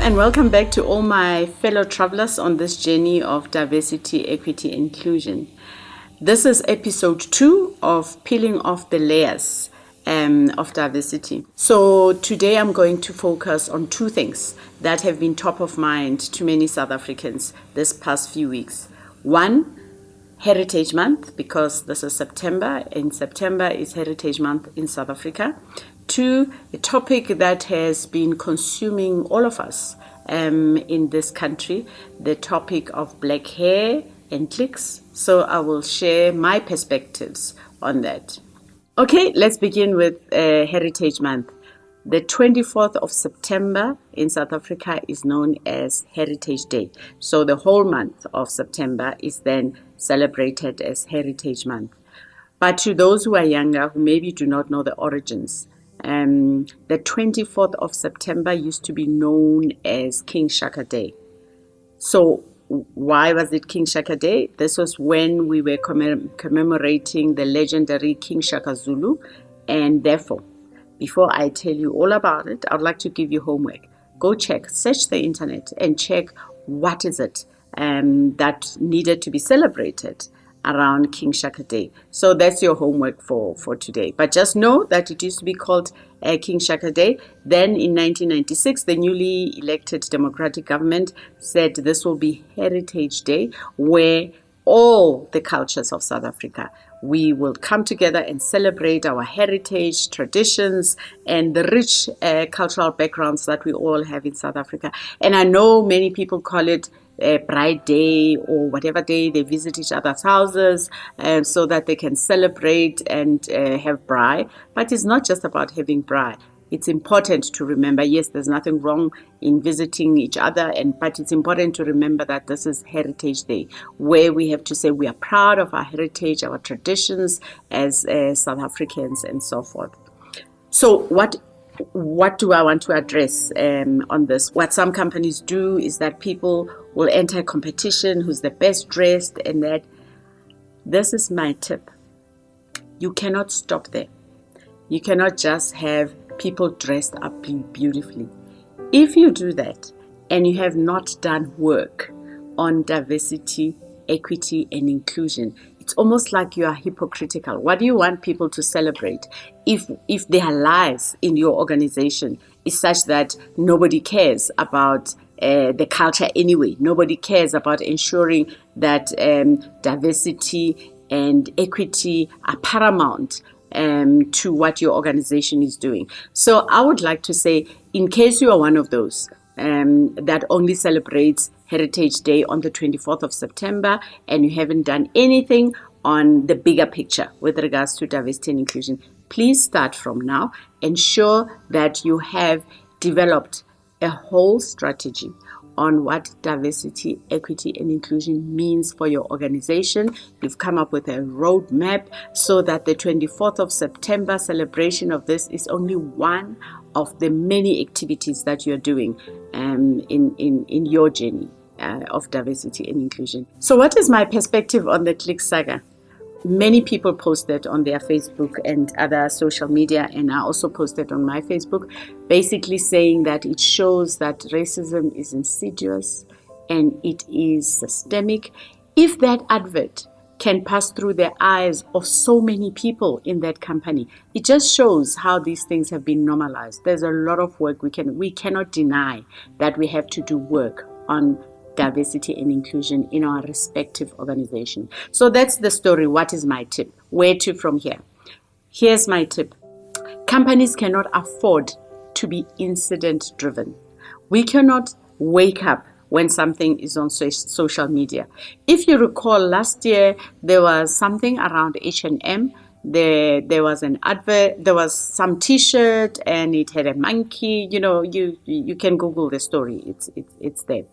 and welcome back to all my fellow travelers on this journey of diversity, equity, inclusion. This is episode 2 of peeling off the layers of diversity. So today I'm going to focus on two things that have been top of mind to many South Africans this past few weeks. One, Heritage Month, because this is September, and September is Heritage Month in South Africa. Two, a topic that has been consuming all of us in this country, the topic of black hair and cliques. So I will share my perspectives on that. Okay, let's begin with Heritage Month. The 24th of September in South Africa is known as Heritage Day. So the whole month of September is then celebrated as Heritage Month. But to those who are younger, who maybe do not know the origins, the 24th of September used to be known as King Shaka Day. So why was it King Shaka Day? This was when we were commemorating the legendary King Shaka Zulu, and therefore, before I tell you all about it, I would like to give you homework. Go check, search the internet and check what is it that needed to be celebrated around King Shaka Day. So that's your homework for today. But just know that it used to be called King Shaka Day. Then in 1996, the newly elected democratic government said this will be Heritage Day, where all the cultures of South Africa, we will come together and celebrate our heritage, traditions, and the rich cultural backgrounds that we all have in South Africa. And I know many people call it Bride Day or whatever day they visit each other's houses so that they can celebrate and have braai. But it's not just about having braai. It's important to remember, yes, there's nothing wrong in visiting each other, but it's important to remember that this is Heritage Day, where we have to say we are proud of our heritage, our traditions as South Africans and so forth. So what do I want to address on this? What some companies do is that people will enter a competition, who's the best dressed, and that. This is my tip. You cannot stop there. You cannot just have people dressed up beautifully. If you do that and you have not done work on diversity, equity, and inclusion, it's almost like you are hypocritical. What do you want people to celebrate if their lives in your organization is such that nobody cares about the culture anyway? Nobody cares about ensuring that diversity and equity are paramount to what your organization is doing. So I would like to say, in case you are one of those that only celebrates Heritage Day on the 24th of September and you haven't done anything on the bigger picture with regards to diversity and inclusion, please start from now. Ensure that you have developed a whole strategy on what diversity, equity, and inclusion means for your organization. You've come up with a roadmap so that the 24th of September celebration of this is only one of the many activities that you're doing in your journey of diversity and inclusion. So what is my perspective on the clique saga? Many people posted on their Facebook and other social media, and I also posted on my Facebook, basically saying that it shows that racism is insidious and it is systemic. If that advert can pass through the eyes of so many people in that company, it just shows how these things have been normalized. There's a lot of work we cannot deny that we have to do work on diversity and inclusion in our respective organization. So that's the story. What is my tip? Where to from here? Here's my tip. Companies cannot afford to be incident driven. We cannot wake up when something is on social media. If you recall, last year there was something around H&M. There was an advert, there was some t-shirt and it had a monkey. You can Google the story. It's there.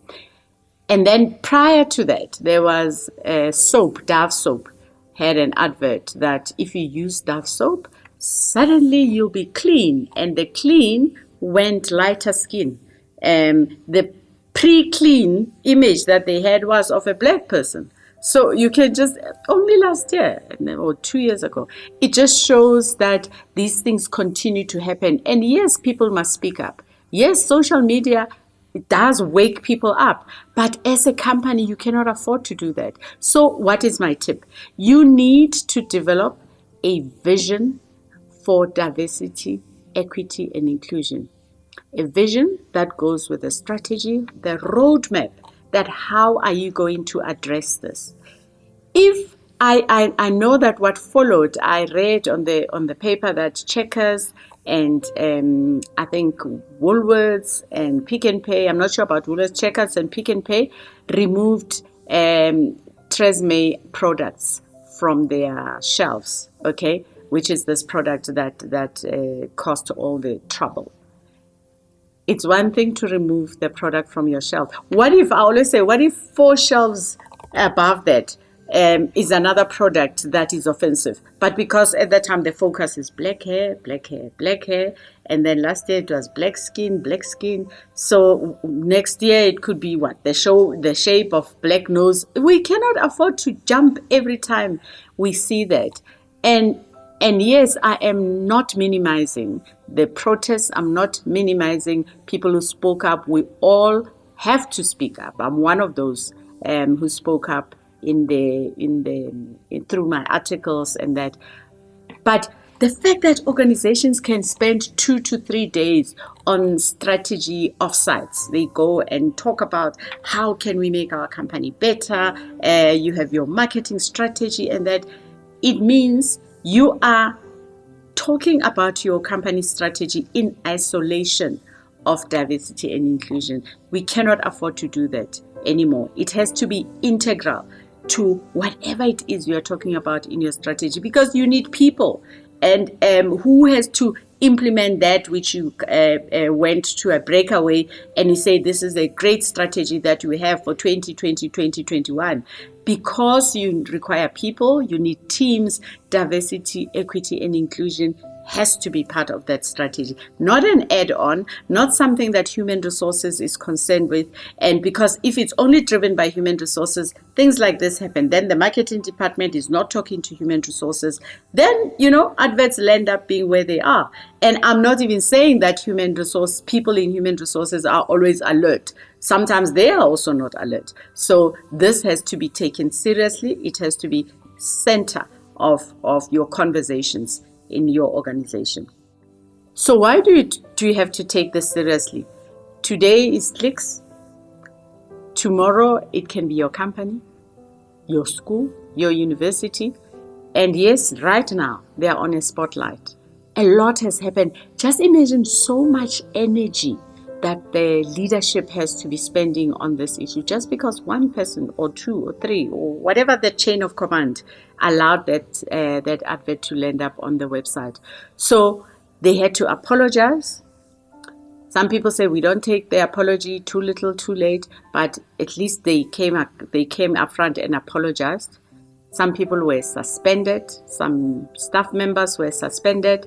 And then prior to that, there was soap, Dove soap, had an advert that if you use Dove soap, suddenly you'll be clean. And the clean went lighter skin. The pre-clean image that they had was of a black person. So you can just, only last year or 2 years ago, it just shows that these things continue to happen. And yes, people must speak up. Yes, social media it does wake people up. But as a company, you cannot afford to do that. So what is my tip? You need to develop a vision for diversity, equity, and inclusion. A vision that goes with a strategy, the roadmap, that how are you going to address this? If I know that what followed, I read on the paper that Checkers and I think Woolworths and Pick and Pay, I'm not sure about Woolworths, Checkers and Pick and Pay removed Tresemme products from their shelves, okay, which is this product that caused all the trouble. It's one thing to remove the product from your shelf. What if, I always say, what if 4 shelves above that is another product that is offensive? But because at that time the focus is black hair, black hair, black hair, and then last year it was black skin, black skin. So next year it could be what? The shape of black nose. We cannot afford to jump every time we see that. And yes, I am not minimizing the protests. I'm not minimizing people who spoke up. We all have to speak up. I'm one of those who spoke up through my articles and that. But the fact that organizations can spend 2 to 3 days on strategy offsites, they go and talk about how can we make our company better. You have your marketing strategy, and that it means you are talking about your company strategy in isolation of diversity and inclusion. We cannot afford to do that anymore. It has to be integral to whatever it is you're talking about in your strategy, because you need people and who has to implement that which you went to a breakaway and you say this is a great strategy that we have for 2020, 2021. Because you require people, you need teams, diversity, equity, and inclusion has to be part of that strategy. Not an add-on, not something that human resources is concerned with. And because if it's only driven by human resources, things like this happen. Then the marketing department is not talking to human resources. Then, adverts end up being where they are. And I'm not even saying that people in human resources are always alert. Sometimes they are also not alert. So this has to be taken seriously. It has to be center of your conversations in your organization. So why do you have to take this seriously? Today is clicks. Tomorrow it can be your company, your school, your university. And yes, right now they are on a spotlight. A lot has happened. Just imagine so much energy that the leadership has to be spending on this issue just because one person or 2 or 3 or whatever the chain of command allowed that advert to land up on the website. So they had to apologize. Some people say we don't take the apology too little, too late, but at least they came up front and apologized. Some people were suspended. Some staff members were suspended.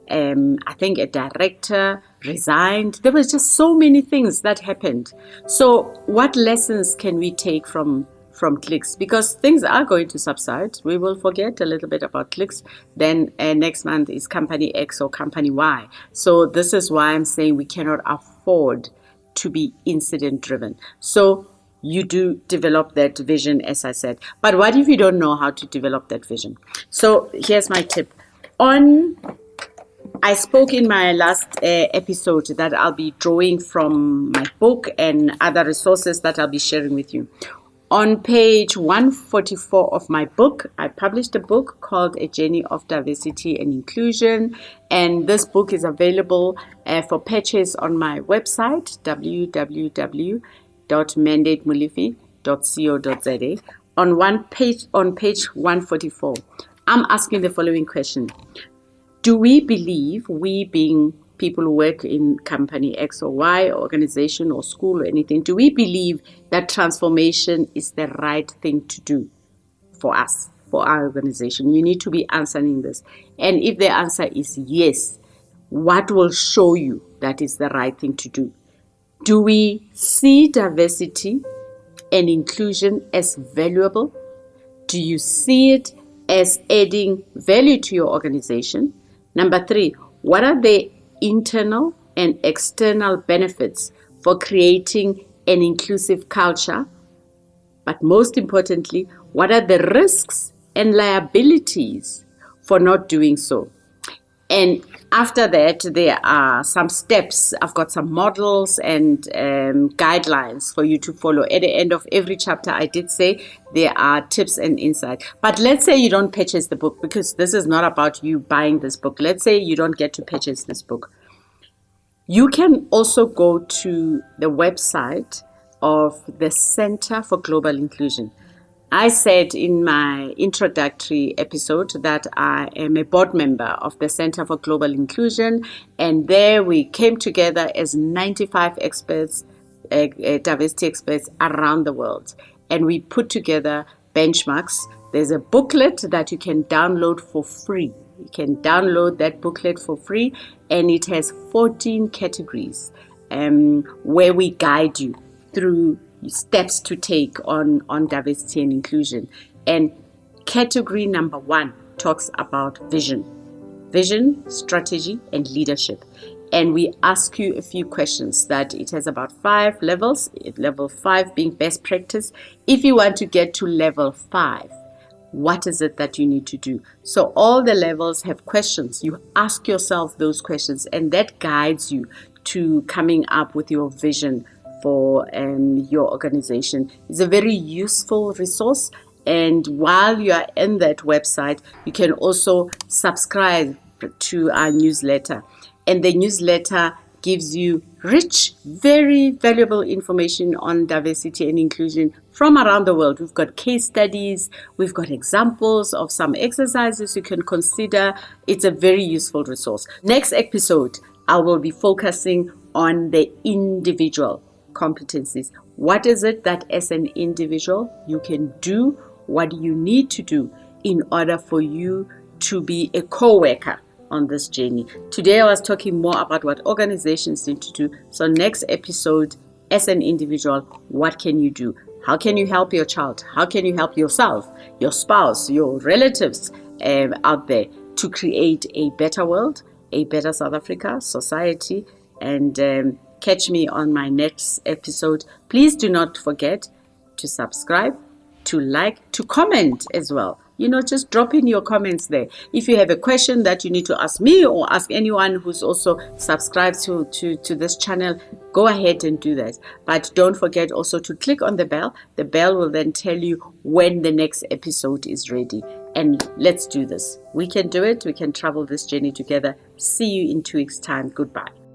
I think a director resigned. There was just so many things that happened. So what lessons can we take from clicks? Because things are going to subside. We will forget a little bit about clicks. Then next month is company X or company Y. So this is why I'm saying we cannot afford to be incident driven. So you do develop that vision, as I said. But what if you don't know how to develop that vision? So here's my tip. I spoke in my last episode that I'll be drawing from my book and other resources that I'll be sharing with you. On page 144 of my book, I published a book called A Journey of Diversity and Inclusion. And this book is available for purchase on my website, www.mandatemolefi.co.za. On page 144, I'm asking the following question. Do we believe, we being people who work in company X or Y, organization or school or anything, do we believe that transformation is the right thing to do for us, for our organization? You need to be answering this. And if the answer is yes, what will show you that is the right thing to do? Do we see diversity and inclusion as valuable? Do you see it as adding value to your organization? Number 3, what are the internal and external benefits for creating an inclusive culture? But most importantly, what are the risks and liabilities for not doing so? And after that, there are some steps. I've got some models and guidelines for you to follow. At the end of every chapter, I did say there are tips and insights. But let's say you don't purchase the book, because this is not about you buying this book. Let's say you don't get to purchase this book. You can also go to the website of the Center for Global Inclusion. I said in my introductory episode that I am a board member of the Center for Global Inclusion, and there we came together as 95 experts, diversity experts around the world, and we put together benchmarks. There's a booklet that you can download for free. You can download that booklet for free, and it has 14 categories where we guide you through steps to take on diversity and inclusion. And category number 1 talks about vision, strategy, and leadership. And we ask you a few questions that it has about 5 levels, level 5 being best practice. If you want to get to level 5, what is it that you need to do? So all the levels have questions. You ask yourself those questions, and that guides you to coming up with your vision for your organization. It's a very useful resource. And while you are in that website, you can also subscribe to our newsletter. And the newsletter gives you rich, very valuable information on diversity and inclusion from around the world. We've got case studies, we've got examples of some exercises you can consider. It's a very useful resource. Next episode, I will be focusing on the individual competencies. What is it that as an individual you can do? What do you need to do in order for you to be a co-worker on this journey? Today I was talking more about what organizations need to do. So next episode, as an individual, what can you do? How can you help your child? How can you help yourself, your spouse, your relatives out there to create a better world, a better South Africa society? And catch me on my next episode. Please do not forget to subscribe, to like, to comment as well. Just drop in your comments there. If you have a question that you need to ask me or ask anyone who's also subscribed to this channel, go ahead and do that. But don't forget also to click on the bell. The bell will then tell you when the next episode is ready. And let's do this. We can do it. We can travel this journey together. See you in 2 weeks' time. Goodbye.